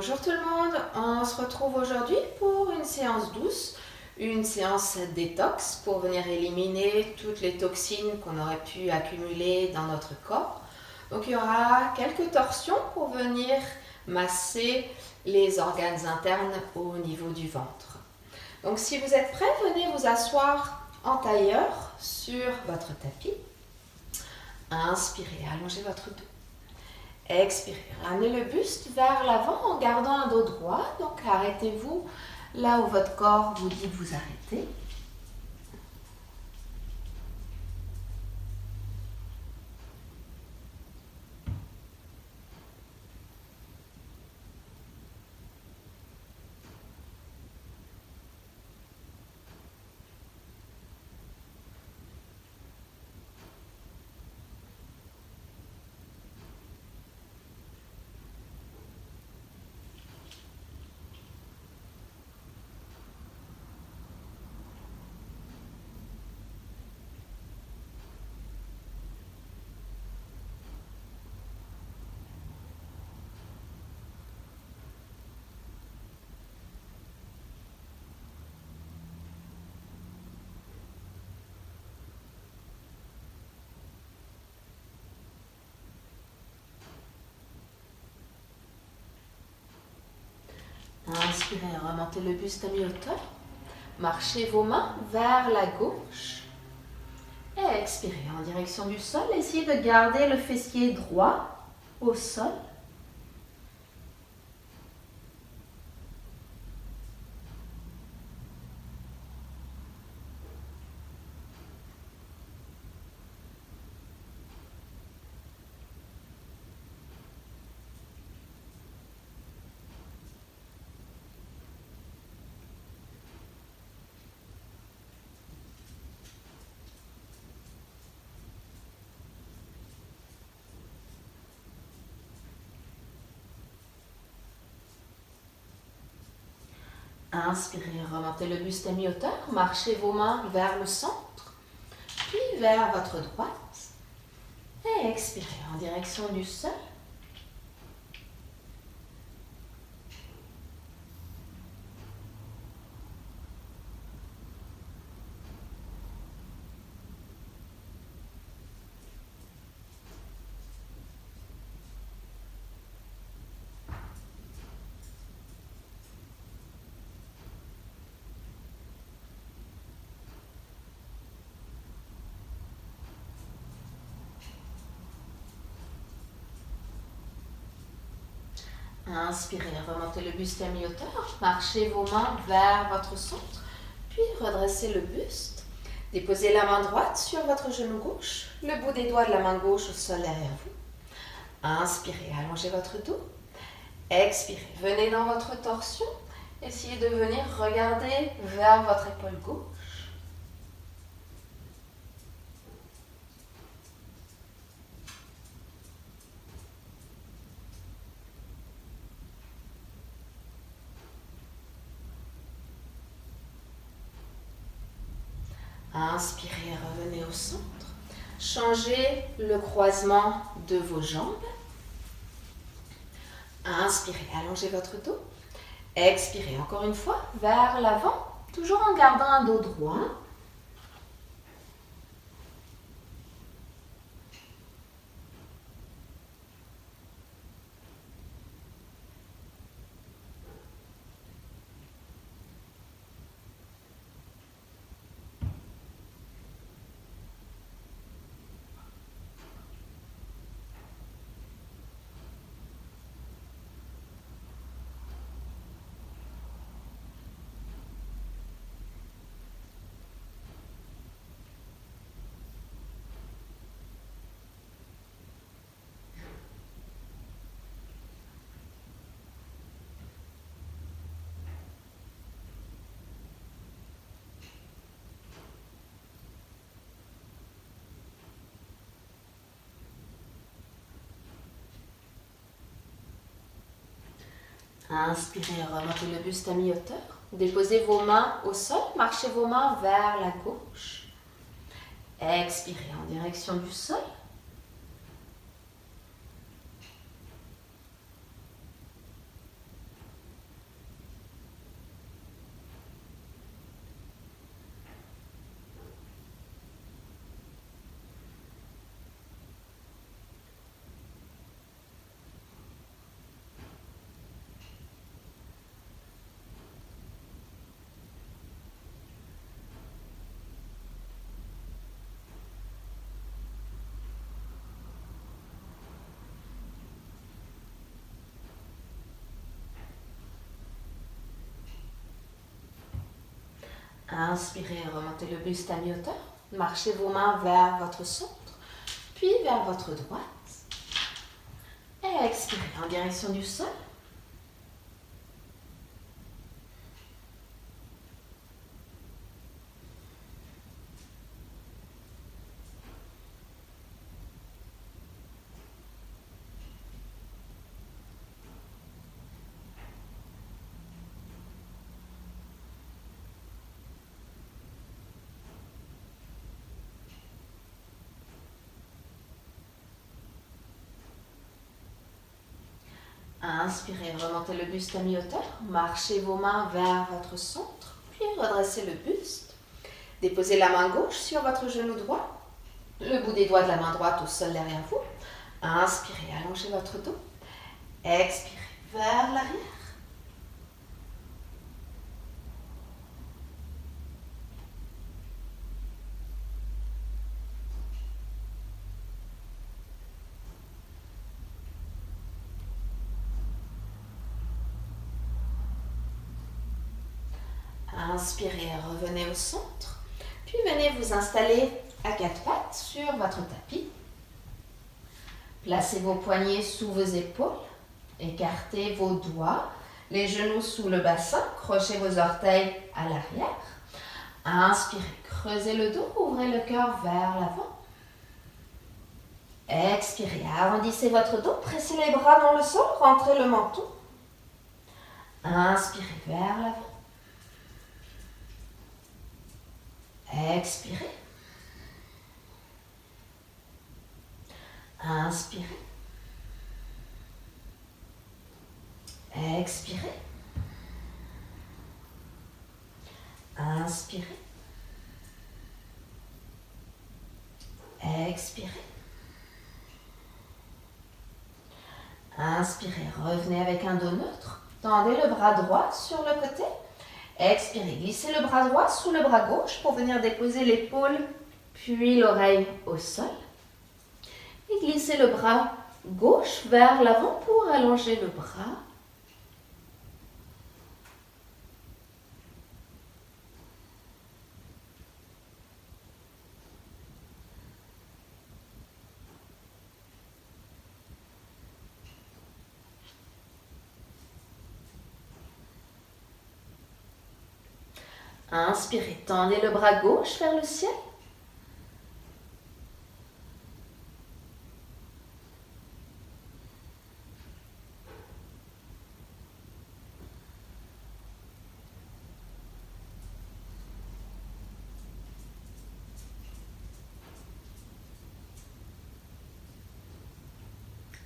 Bonjour tout le monde, on se retrouve aujourd'hui pour une séance douce, une séance détox pour venir éliminer toutes les toxines qu'on aurait pu accumuler dans notre corps. Donc il y aura quelques torsions pour venir masser les organes internes au niveau du ventre. Donc si vous êtes prêts, venez vous asseoir en tailleur sur votre tapis. Inspirez, allongez votre dos. Expirez, ramenez le buste vers l'avant en gardant un dos droit. Donc arrêtez-vous là où votre corps vous dit de vous arrêter. Inspirez, remontez le buste à mi-hauteur. Marchez vos mains vers la gauche. Et expirez en direction du sol. Essayez de garder le fessier droit au sol. Inspirez, remontez le buste à mi-hauteur. Marchez vos mains vers le centre, puis vers votre droite. Et expirez en direction du sol. Inspirez, remontez le buste à mi-hauteur. Marchez vos mains vers votre centre, puis redressez le buste. Déposez la main droite sur votre genou gauche, le bout des doigts de la main gauche au sol derrière vous. Inspirez, allongez votre dos. Expirez, venez dans votre torsion. Essayez de venir regarder vers votre épaule gauche. Inspirez, revenez au centre. Changez le croisement de vos jambes. Inspirez, allongez votre dos. Expirez encore une fois vers l'avant, toujours en gardant un dos droit. Inspirez, remontez le buste à mi-hauteur. Déposez vos mains au sol, marchez vos mains vers la gauche. Expirez en direction du sol. Inspirez, remontez le buste à mi-hauteur. Marchez vos mains vers votre centre, puis vers votre droite. Expirez en direction du sol. Inspirez, remontez le buste à mi-hauteur. Marchez vos mains vers votre centre, puis redressez le buste. Déposez la main gauche sur votre genou droit, le bout des doigts de la main droite au sol derrière vous. Inspirez, allongez votre dos. Expirez vers l'arrière. Inspirez, revenez au centre, puis venez vous installer à quatre pattes sur votre tapis. Placez vos poignets sous vos épaules, écartez vos doigts, les genoux sous le bassin, crochez vos orteils à l'arrière. Inspirez, creusez le dos, ouvrez le cœur vers l'avant. Expirez, arrondissez votre dos, pressez les bras dans le sol, rentrez le menton. Inspirez vers l'avant. Expirez. Inspirez. Expirez. Inspirez. Expirez. Inspirez, revenez avec un dos neutre. Tendez le bras droit sur le côté. Expirez, glissez le bras droit sous le bras gauche pour venir déposer l'épaule puis l'oreille au sol. Et glissez le bras gauche vers l'avant pour allonger le bras. Inspirez, tendez le bras gauche vers le ciel.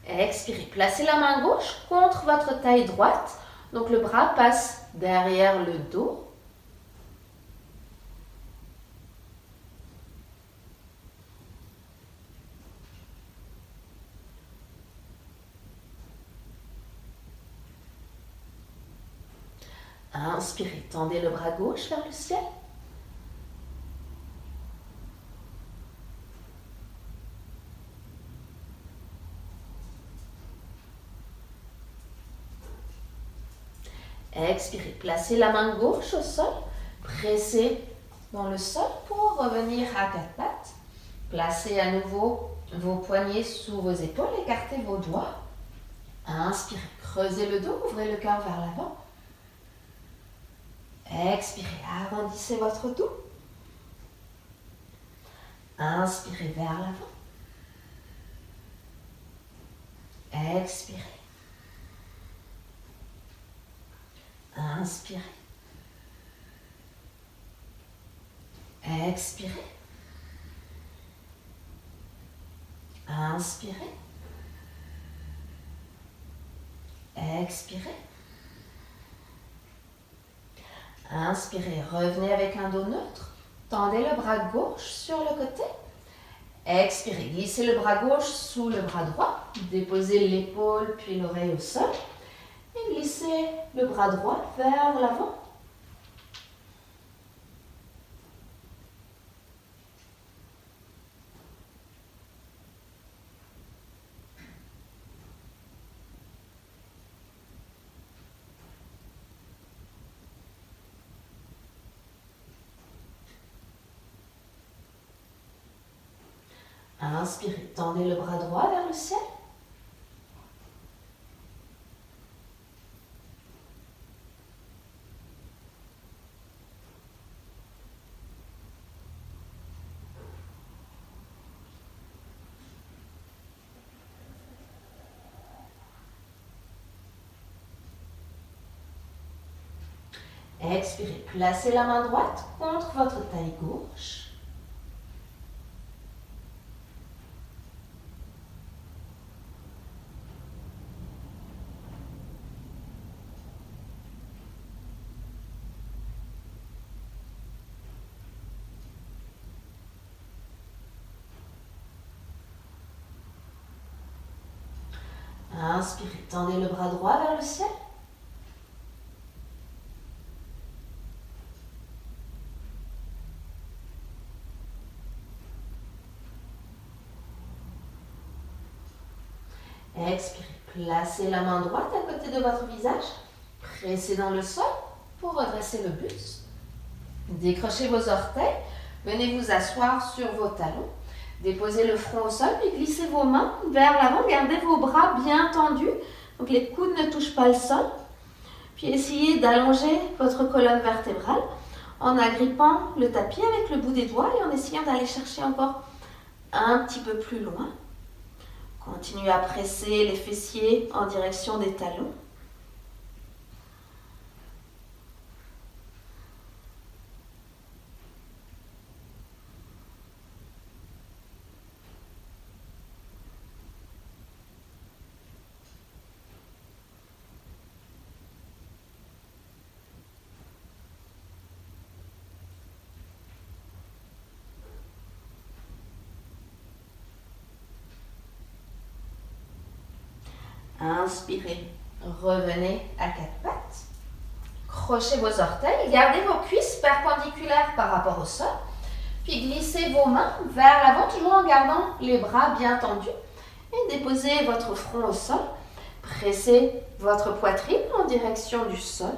Expirez, placez la main gauche contre votre taille droite. Donc le bras passe derrière le dos. Inspirez, tendez le bras gauche vers le ciel. Expirez, placez la main gauche au sol, pressez dans le sol pour revenir à quatre pattes. Placez à nouveau vos poignets sous vos épaules, écartez vos doigts. Inspirez, creusez le dos, ouvrez le cœur vers l'avant. Expirez, arrondissez votre dos. Inspirez vers l'avant. Expirez. Inspirez. Expirez. Inspirez. Expirez. Inspirez, revenez avec un dos neutre. Tendez le bras gauche sur le côté. Expirez, glissez le bras gauche sous le bras droit. Déposez l'épaule puis l'oreille au sol. Et glissez le bras droit vers l'avant. Inspirez, tendez le bras droit vers le ciel. Expirez, placez la main droite contre votre taille gauche. Inspirez, tendez le bras droit vers le ciel. Expirez, placez la main droite à côté de votre visage. Pressez dans le sol pour redresser le buste. Décrochez vos orteils. Venez vous asseoir sur vos talons. Déposez le front au sol puis glissez vos mains vers l'avant. Gardez vos bras bien tendus. Donc les coudes ne touchent pas le sol. Puis essayez d'allonger votre colonne vertébrale en agrippant le tapis avec le bout des doigts et en essayant d'aller chercher encore un petit peu plus loin. Continuez à presser les fessiers en direction des talons. Inspirez, revenez à quatre pattes. Crochez vos orteils, gardez vos cuisses perpendiculaires par rapport au sol. Puis glissez vos mains vers l'avant, toujours en gardant les bras bien tendus. Et déposez votre front au sol. Pressez votre poitrine en direction du sol.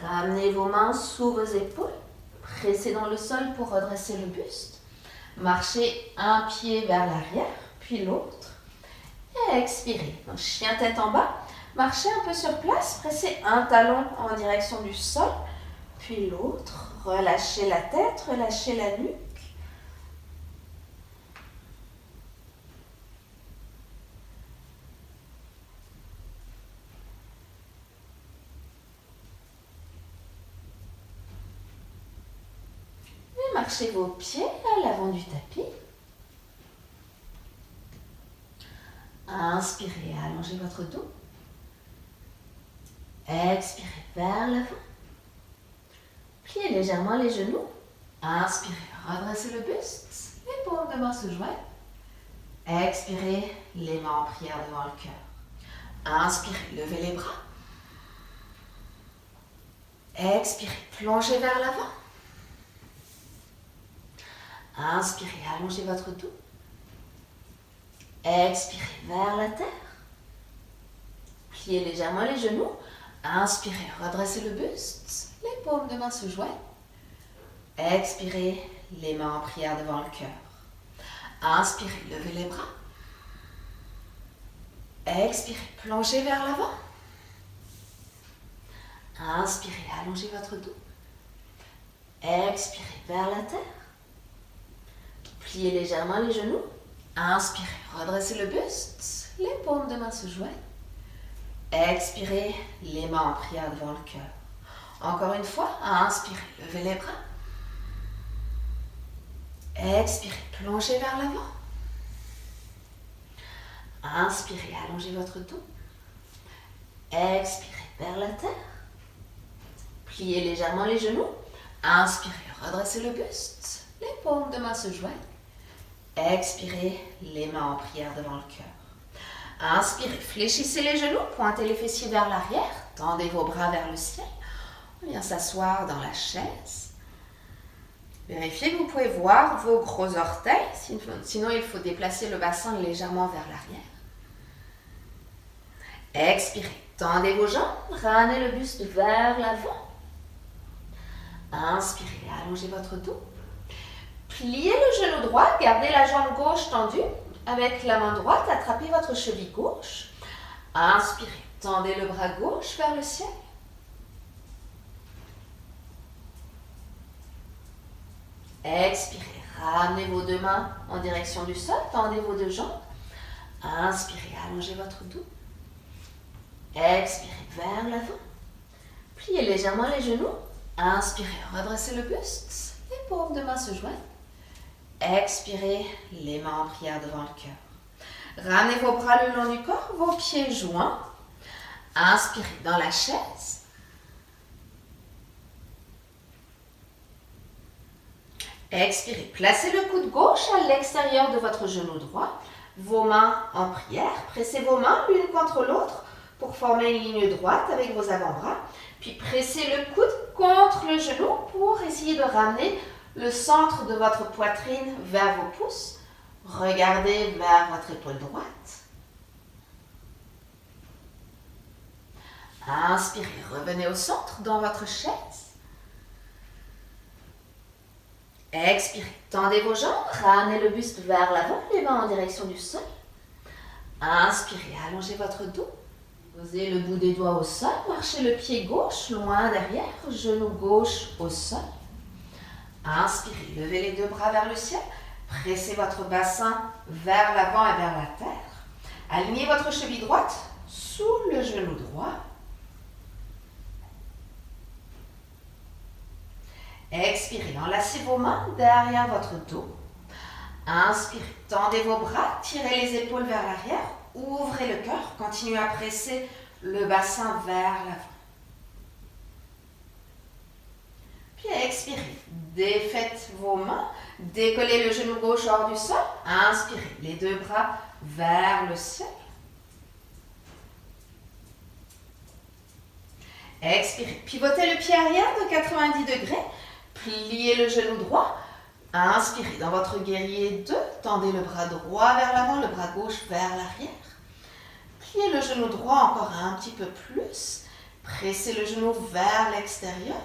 Ramenez vos mains sous vos épaules. Pressez dans le sol pour redresser le buste. Marchez un pied vers l'arrière, puis l'autre. Et expirez. Donc, chien tête en bas. Marchez un peu sur place. Pressez un talon en direction du sol, puis l'autre. Relâchez la tête, relâchez la nuque. Marchez vos pieds à l'avant du tapis. Inspirez, allongez votre dos. Expirez vers l'avant. Pliez légèrement les genoux. Inspirez, redressez le buste. Les paumes de main se joignent. Expirez, les mains en prière devant le cœur. Inspirez, levez les bras. Expirez, plongez vers l'avant. Inspirez, allongez votre dos. Expirez vers la terre. Pliez légèrement les genoux. Inspirez, redressez le buste. Les paumes de main se joignent. Expirez, les mains en prière devant le cœur. Inspirez, levez les bras. Expirez, plongez vers l'avant. Inspirez, allongez votre dos. Expirez vers la terre. Pliez légèrement les genoux. Inspirez, redressez le buste. Les paumes de main se joignent. Expirez, les mains en prière devant le cœur. Encore une fois, inspirez, levez les bras. Expirez, plongez vers l'avant. Inspirez, allongez votre dos. Expirez vers la terre. Pliez légèrement les genoux. Inspirez, redressez le buste. Les paumes de main se joignent. Expirez, les mains en prière devant le cœur. Inspirez, fléchissez les genoux, pointez les fessiers vers l'arrière, tendez vos bras vers le ciel. On vient s'asseoir dans la chaise. Vérifiez que vous pouvez voir vos gros orteils, sinon il faut déplacer le bassin légèrement vers l'arrière. Expirez, tendez vos jambes, ramenez le buste vers l'avant. Inspirez, allongez votre dos. Pliez le genou droit, gardez la jambe gauche tendue. Avec la main droite, attrapez votre cheville gauche. Inspirez, tendez le bras gauche vers le ciel. Expirez, ramenez vos deux mains en direction du sol, tendez vos deux jambes. Inspirez, allongez votre dos. Expirez vers l'avant. Pliez légèrement les genoux. Inspirez, redressez le buste. Les paumes de main se joignent. Expirez, les mains en prière devant le cœur. Ramenez vos bras le long du corps, vos pieds joints. Inspirez dans la chaise. Expirez, placez le coude gauche à l'extérieur de votre genou droit. Vos mains en prière. Pressez vos mains l'une contre l'autre pour former une ligne droite avec vos avant-bras. Puis pressez le coude contre le genou pour essayer de ramener le centre de votre poitrine vers vos pouces. Regardez vers votre épaule droite. Inspirez, revenez au centre dans votre chaise. Expirez, tendez vos jambes, ramenez le buste vers l'avant, les mains en direction du sol. Inspirez, allongez votre dos. Posez le bout des doigts au sol, marchez le pied gauche loin derrière, genou gauche au sol. Inspirez, levez les deux bras vers le ciel, pressez votre bassin vers l'avant et vers la terre. Alignez votre cheville droite sous le genou droit. Expirez, enlacez vos mains derrière votre dos. Inspirez, tendez vos bras, tirez les épaules vers l'arrière, ouvrez le cœur, continuez à presser le bassin vers l'avant. Puis expirez, défaites vos mains, décollez le genou gauche hors du sol, inspirez, les deux bras vers le ciel. Expirez, pivotez le pied arrière de 90 degrés, pliez le genou droit, inspirez dans votre guerrier 2, tendez le bras droit vers l'avant, le bras gauche vers l'arrière. Pliez le genou droit encore un petit peu plus, pressez le genou vers l'extérieur.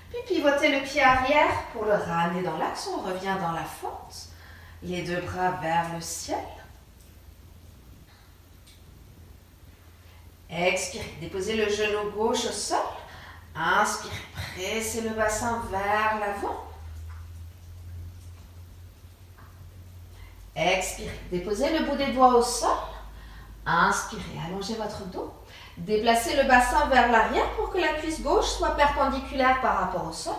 Puis pivotez le pied arrière pour le ramener dans l'axe, on revient dans la fente, les deux bras vers le ciel. Expirez, déposez le genou gauche au sol. Inspirez, pressez le bassin vers l'avant. Expirez, déposez le bout des doigts au sol. Inspirez, allongez votre dos. Déplacez le bassin vers l'arrière pour que la cuisse gauche soit perpendiculaire par rapport au sol.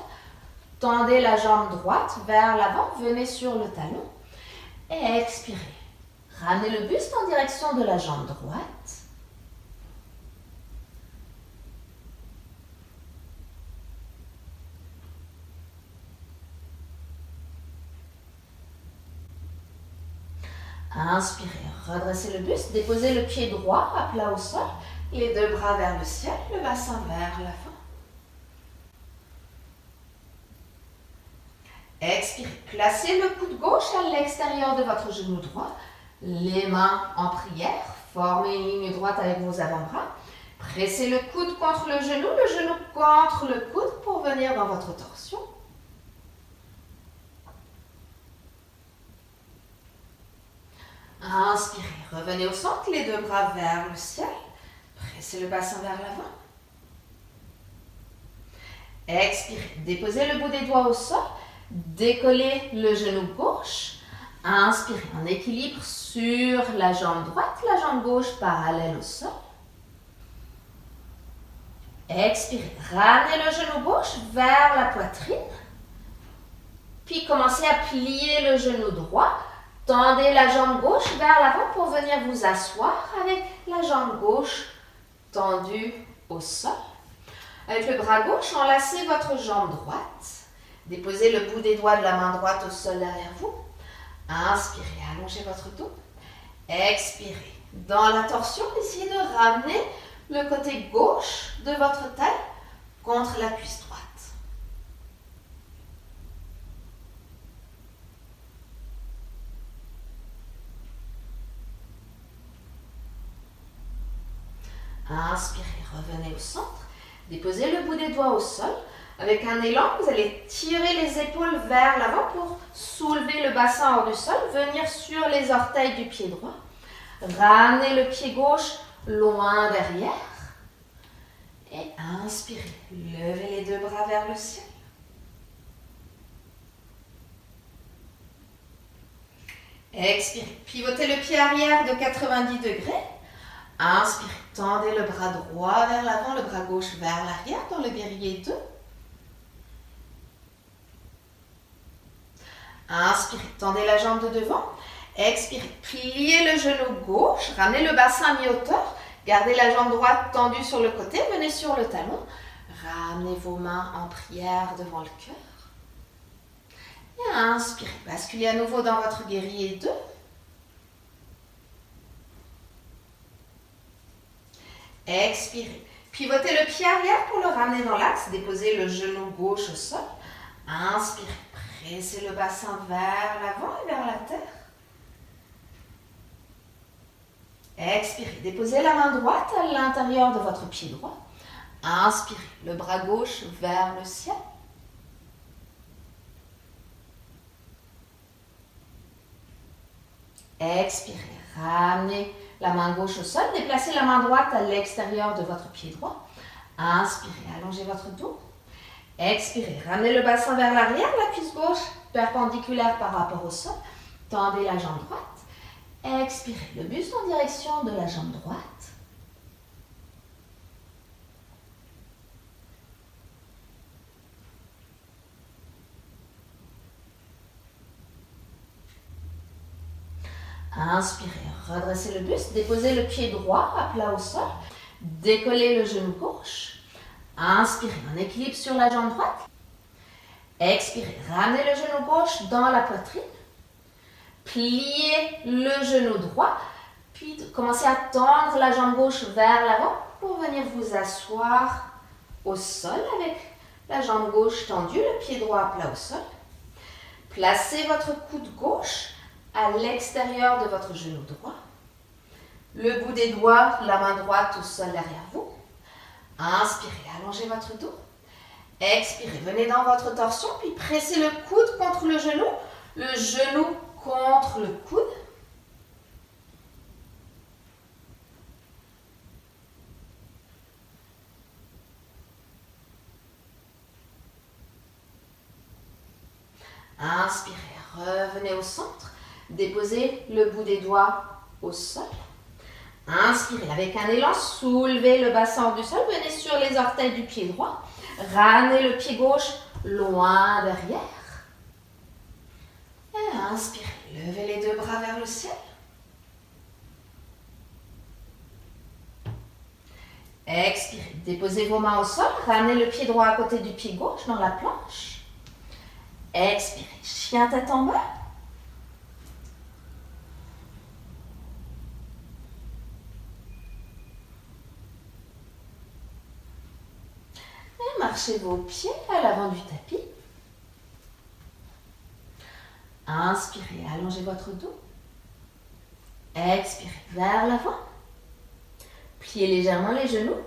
Tendez la jambe droite vers l'avant, venez sur le talon. Et expirez. Ramenez le buste en direction de la jambe droite. Inspirez, redressez le buste, déposez le pied droit à plat au sol, les deux bras vers le ciel, le bassin vers l'avant. Expirez, placez le coude gauche à l'extérieur de votre genou droit, les mains en prière, formez une ligne droite avec vos avant-bras, pressez le coude contre le genou contre le coude pour venir dans votre torsion. Inspirez, revenez au centre, les deux bras vers le ciel. Pressez le bassin vers l'avant. Expirez, déposez le bout des doigts au sol. Décollez le genou gauche. Inspirez en équilibre sur la jambe droite, la jambe gauche parallèle au sol. Expirez, ramenez le genou gauche vers la poitrine. Puis commencez à plier le genou droit. Tendez la jambe gauche vers l'avant pour venir vous asseoir avec la jambe gauche tendue au sol. Avec le bras gauche, enlacez votre jambe droite. Déposez le bout des doigts de la main droite au sol derrière vous. Inspirez, allongez votre dos. Expirez. Dans la torsion, essayez de ramener le côté gauche de votre taille contre la cuisse droite. Inspirez, revenez au centre. Déposez le bout des doigts au sol. Avec un élan, vous allez tirer les épaules vers l'avant pour soulever le bassin hors du sol, venir sur les orteils du pied droit. Ramenez le pied gauche loin derrière. Et inspirez, levez les deux bras vers le ciel. Expirez, pivotez le pied arrière de 90 degrés. Inspirez, tendez le bras droit vers l'avant, le bras gauche vers l'arrière dans le guerrier 2. Inspirez, tendez la jambe de devant. Expirez, pliez le genou gauche, ramenez le bassin à mi-hauteur. Gardez la jambe droite tendue sur le côté, venez sur le talon. Ramenez vos mains en prière devant le cœur. Et inspirez, basculez à nouveau dans votre guerrier 2. Expirez, pivotez le pied arrière pour le ramener dans l'axe. Déposez le genou gauche au sol. Inspirez, pressez le bassin vers l'avant et vers la terre. Expirez, déposez la main droite à l'intérieur de votre pied droit. Inspirez, le bras gauche vers le ciel. Expirez, ramenez la main gauche au sol. Déplacez la main droite à l'extérieur de votre pied droit. Inspirez, allongez votre dos. Expirez, ramenez le bassin vers l'arrière, la cuisse gauche perpendiculaire par rapport au sol. Tendez la jambe droite. Expirez, le buste en direction de la jambe droite. Inspirez, redressez le buste, déposez le pied droit à plat au sol, décollez le genou gauche. Inspirez, en équilibre sur la jambe droite. Expirez, ramenez le genou gauche dans la poitrine. Pliez le genou droit, puis commencez à tendre la jambe gauche vers l'avant pour venir vous asseoir au sol avec la jambe gauche tendue, le pied droit à plat au sol. Placez votre coude gauche à l'extérieur de votre genou droit. Le bout des doigts, la main droite au sol derrière vous. Inspirez, allongez votre dos. Expirez, venez dans votre torsion, puis pressez le coude contre le genou contre le coude. Inspirez, revenez au centre. Déposez le bout des doigts au sol. Inspirez, avec un élan, soulevez le bassin hors du sol. Venez sur les orteils du pied droit. Ramenez le pied gauche loin derrière. Et inspirez, levez les deux bras vers le ciel. Expirez, déposez vos mains au sol. Ramenez le pied droit à côté du pied gauche dans la planche. Expirez, chien tête en bas. Et marchez vos pieds à l'avant du tapis. Inspirez, allongez votre dos. Expirez vers l'avant. Pliez légèrement les genoux.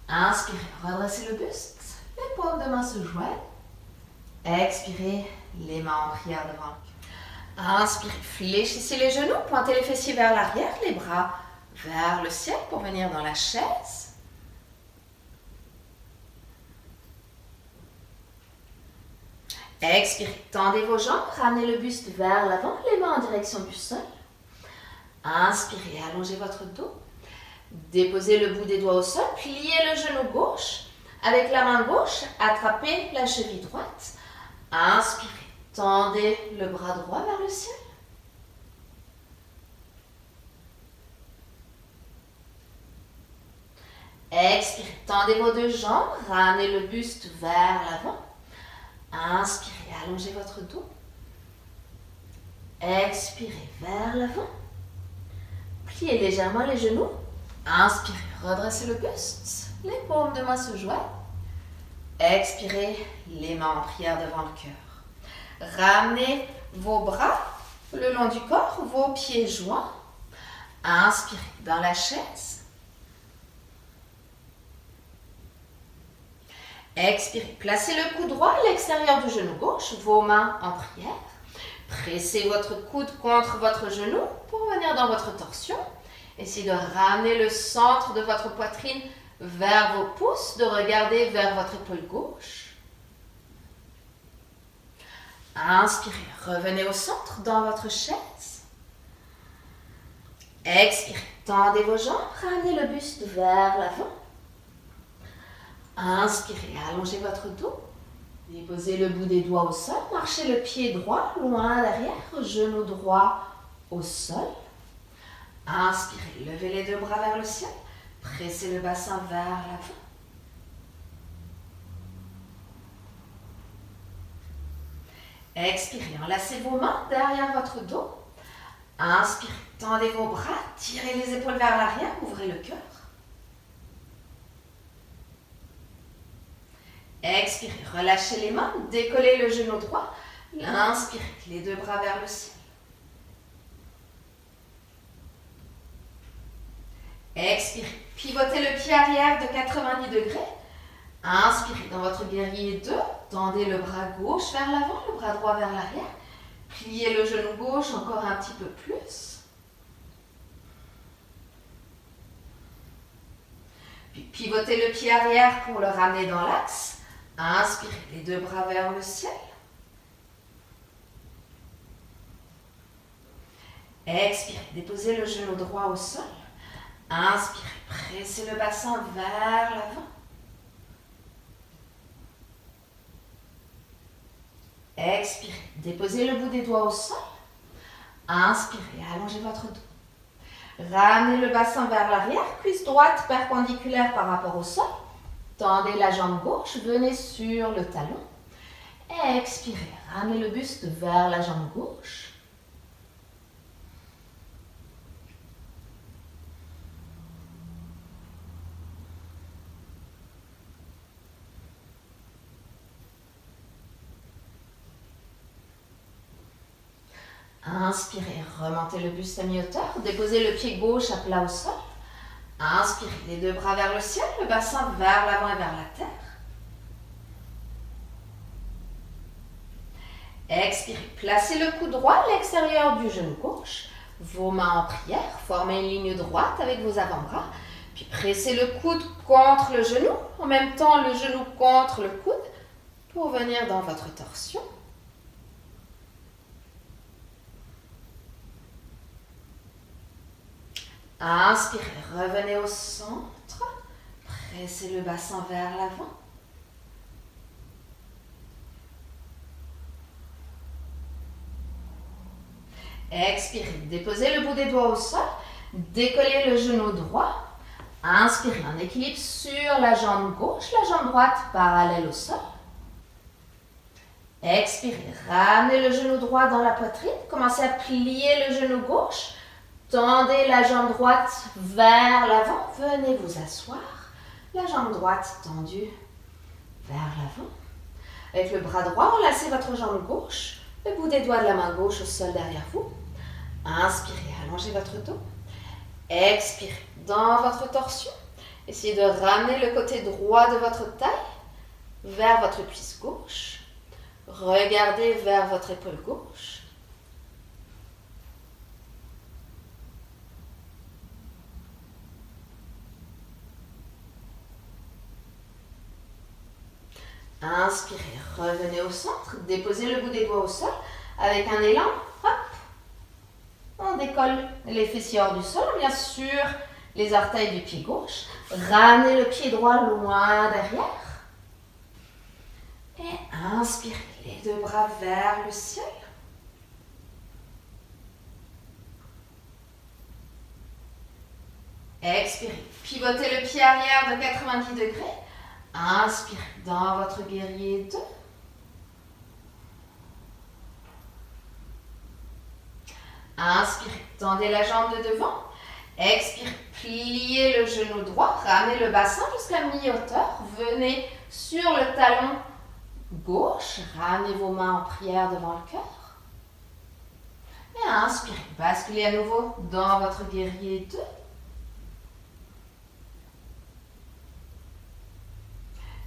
Inspirez, redressez le buste. Les paumes de main se joignent. Expirez, les mains en prière devant le cœur. Inspirez, fléchissez les genoux, pointez les fessiers vers l'arrière, les bras vers le ciel pour venir dans la chaise. Expirez, tendez vos jambes, ramenez le buste vers l'avant, les mains en direction du sol. Inspirez, allongez votre dos. Déposez le bout des doigts au sol, pliez le genou gauche. Avec la main gauche, attrapez la cheville droite. Inspirez, tendez le bras droit vers le ciel. Expirez, tendez vos deux jambes, ramenez le buste vers l'avant. Inspirez, allongez votre dos. Expirez vers l'avant. Pliez légèrement les genoux. Inspirez, redressez le buste. Les paumes de main se joignent. Expirez, les mains en prière devant le cœur. Ramenez vos bras le long du corps, vos pieds joints. Inspirez dans la chaise. Expirez, placez le coude droit à l'extérieur du genou gauche, vos mains en prière. Pressez votre coude contre votre genou pour venir dans votre torsion. Essayez de ramener le centre de votre poitrine vers vos pouces, de regarder vers votre épaule gauche. Inspirez, revenez au centre dans votre chaise. Expirez, tendez vos jambes, ramenez le buste vers l'avant. Inspirez, allongez votre dos. Déposez le bout des doigts au sol, marchez le pied droit loin derrière, genou droit au sol. Inspirez, levez les deux bras vers le ciel, pressez le bassin vers l'avant. Expirez, enlacez vos mains derrière votre dos. Inspirez, tendez vos bras, tirez les épaules vers l'arrière, ouvrez le cœur. Expirez, relâchez les mains, décollez le genou droit. Inspirez, les deux bras vers le ciel. Expirez, pivotez le pied arrière de 90 degrés. Inspirez dans votre guerrier 2, tendez le bras gauche vers l'avant, le bras droit vers l'arrière. Pliez le genou gauche encore un petit peu plus. Puis pivotez le pied arrière pour le ramener dans l'axe. Inspirez, les deux bras vers le ciel. Expirez, déposez le genou droit au sol. Inspirez, pressez le bassin vers l'avant. Expirez, déposez le bout des doigts au sol. Inspirez, allongez votre dos. Ramenez le bassin vers l'arrière, cuisse droite perpendiculaire par rapport au sol. Tendez la jambe gauche, venez sur le talon. Expirez, ramenez le buste vers la jambe gauche. Inspirez, remontez le buste à mi-hauteur, déposez le pied gauche à plat au sol. Inspirez, les deux bras vers le ciel, le bassin vers l'avant et vers la terre. Expirez, placez le coude droit à l'extérieur du genou gauche, vos mains en prière, formez une ligne droite avec vos avant-bras, puis pressez le coude contre le genou, en même temps le genou contre le coude, pour venir dans votre torsion. Inspirez, revenez au centre, pressez le bassin vers l'avant. Expirez, déposez le bout des doigts au sol, décollez le genou droit. Inspirez en équilibre sur la jambe gauche, la jambe droite parallèle au sol. Expirez, ramenez le genou droit dans la poitrine, commencez à plier le genou gauche. Tendez la jambe droite vers l'avant, venez vous asseoir. La jambe droite tendue vers l'avant. Avec le bras droit, enlacez votre jambe gauche, le bout des doigts de la main gauche au sol derrière vous. Inspirez, allongez votre dos. Expirez dans votre torsion. Essayez de ramener le côté droit de votre taille vers votre cuisse gauche. Regardez vers votre épaule gauche. Inspirez, revenez au centre, déposez le bout des doigts au sol. Avec un élan, hop, on décolle les fessiers hors du sol, bien sûr, les orteils du pied gauche. Ramenez le pied droit loin derrière. Et inspirez, les deux bras vers le ciel. Expirez, pivotez le pied arrière de 90 degrés. Inspirez dans votre guerrier 2. Inspirez, tendez la jambe de devant. Expirez, pliez le genou droit, ramenez le bassin jusqu'à mi-hauteur. Venez sur le talon gauche, ramenez vos mains en prière devant le cœur. Et inspirez, basculez à nouveau dans votre guerrier 2.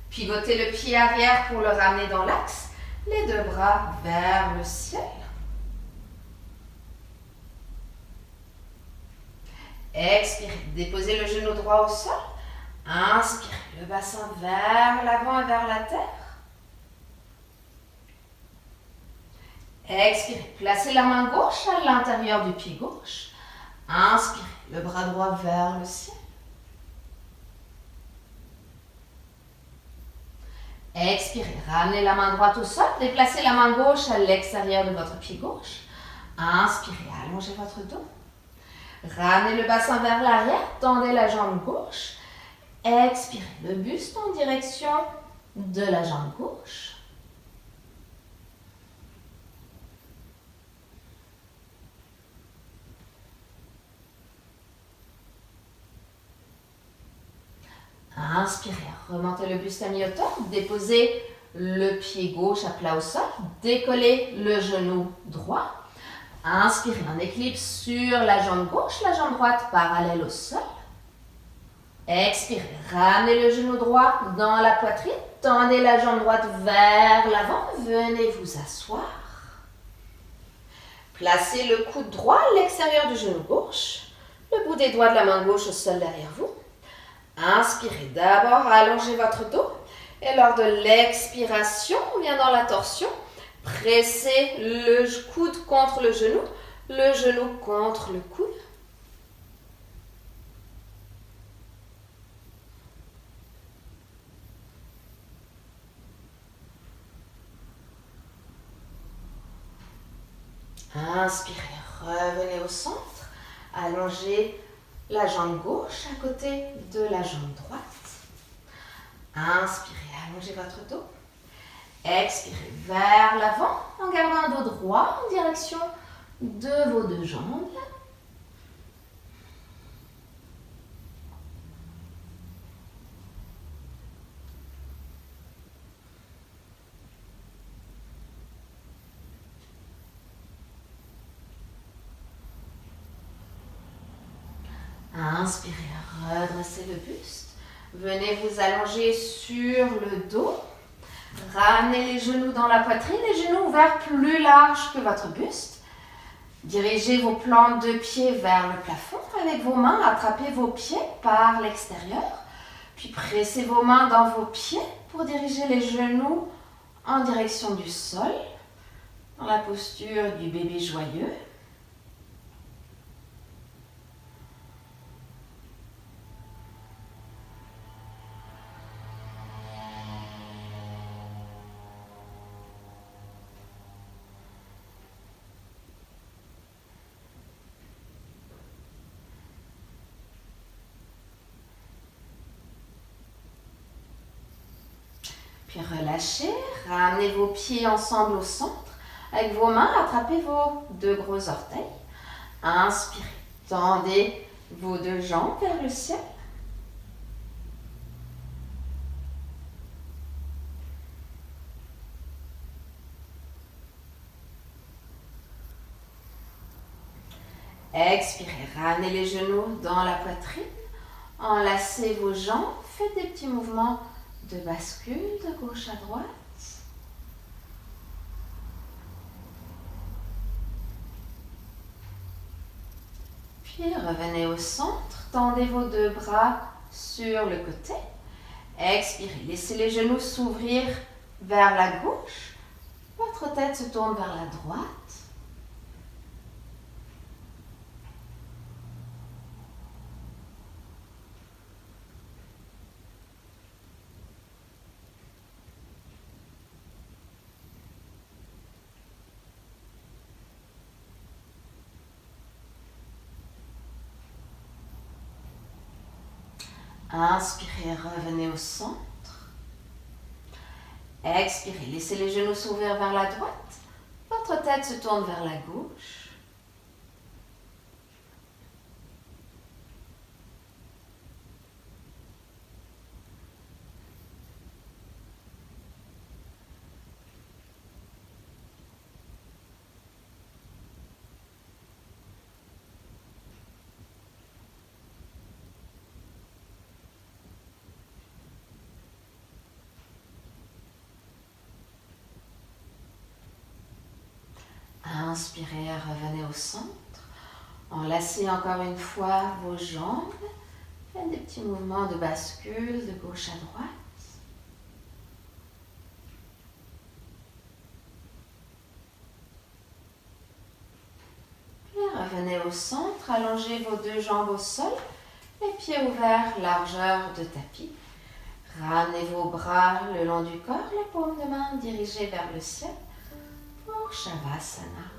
Pivotez le pied arrière pour le ramener dans l'axe. Les deux bras vers le ciel. Expirez, déposez le genou droit au sol. Inspirez, le bassin vers l'avant et vers la terre. Expirez, placez la main gauche à l'intérieur du pied gauche. Inspirez, le bras droit vers le ciel. Expirez, ramenez la main droite au sol, déplacez la main gauche à l'extérieur de votre pied gauche. Inspirez, allongez votre dos. Ramenez le bassin vers l'arrière, tendez la jambe gauche. Expirez, le buste en direction de la jambe gauche. Inspirez, remontez le buste à mi-hauteur, déposez le pied gauche à plat au sol, décollez le genou droit. Inspirez, en équilibre sur la jambe gauche, la jambe droite parallèle au sol. Expirez, ramenez le genou droit dans la poitrine, tendez la jambe droite vers l'avant, venez vous asseoir. Placez le coude droit à l'extérieur du genou gauche, le bout des doigts de la main gauche au sol derrière vous. Inspirez, d'abord allongez votre dos et lors de l'expiration, on vient dans la torsion. Pressez le coude contre le genou contre le coude. Inspirez, revenez au centre, allongez la jambe gauche à côté de la jambe droite. Inspirez, allongez votre dos. Expirez vers l'avant en gardant un dos droit en direction de vos deux jambes. Inspirez, redressez le buste. Venez vous allonger sur le dos. Ramenez les genoux dans la poitrine, les genoux ouverts plus larges que votre buste. Dirigez vos plantes de pieds vers le plafond. Avec vos mains, attrapez vos pieds par l'extérieur. Puis pressez vos mains dans vos pieds pour diriger les genoux en direction du sol, dans la posture du bébé joyeux. Puis relâchez, ramenez vos pieds ensemble au centre. Avec vos mains, attrapez vos deux gros orteils. Inspirez, tendez vos deux jambes vers le ciel. Expirez, ramenez les genoux dans la poitrine. Enlacez vos jambes, faites des petits mouvements de bascule de gauche à droite. Puis revenez au centre, tendez vos deux bras sur le côté. Expirez, laissez les genoux s'ouvrir vers la gauche. Votre tête se tourne vers la droite. Inspirez, revenez au centre. Expirez, laissez les genoux s'ouvrir vers la droite. Votre tête se tourne vers la gauche. inspirez, revenez au centre. Enlacez encore une fois vos jambes. Faites des petits mouvements de bascule de gauche à droite. Puis revenez au centre, allongez vos deux jambes au sol, les pieds ouverts, largeur de tapis. Ramenez vos bras le long du corps, les paumes de main dirigées vers le ciel pour Shavasana.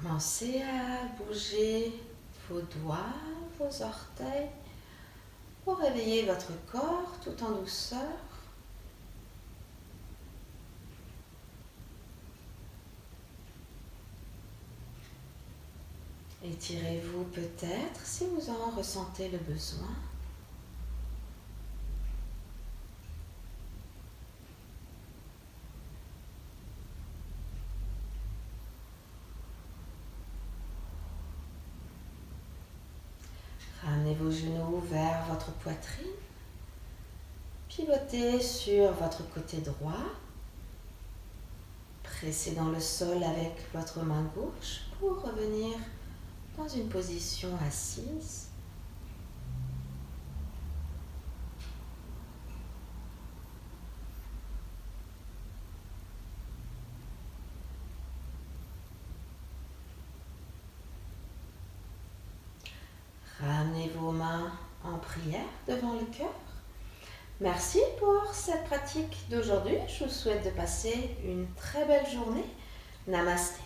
Commencez à bouger vos doigts, vos orteils pour réveiller votre corps tout en douceur. Étirez-vous peut-être si vous en ressentez le besoin. Ramenez vos genoux vers votre poitrine. Pivotez sur votre côté droit. Pressez dans le sol avec votre main gauche pour revenir dans une position assise. Ramenez vos mains en prière devant le cœur. Merci pour cette pratique d'aujourd'hui. Je vous souhaite de passer une très belle journée. Namasté.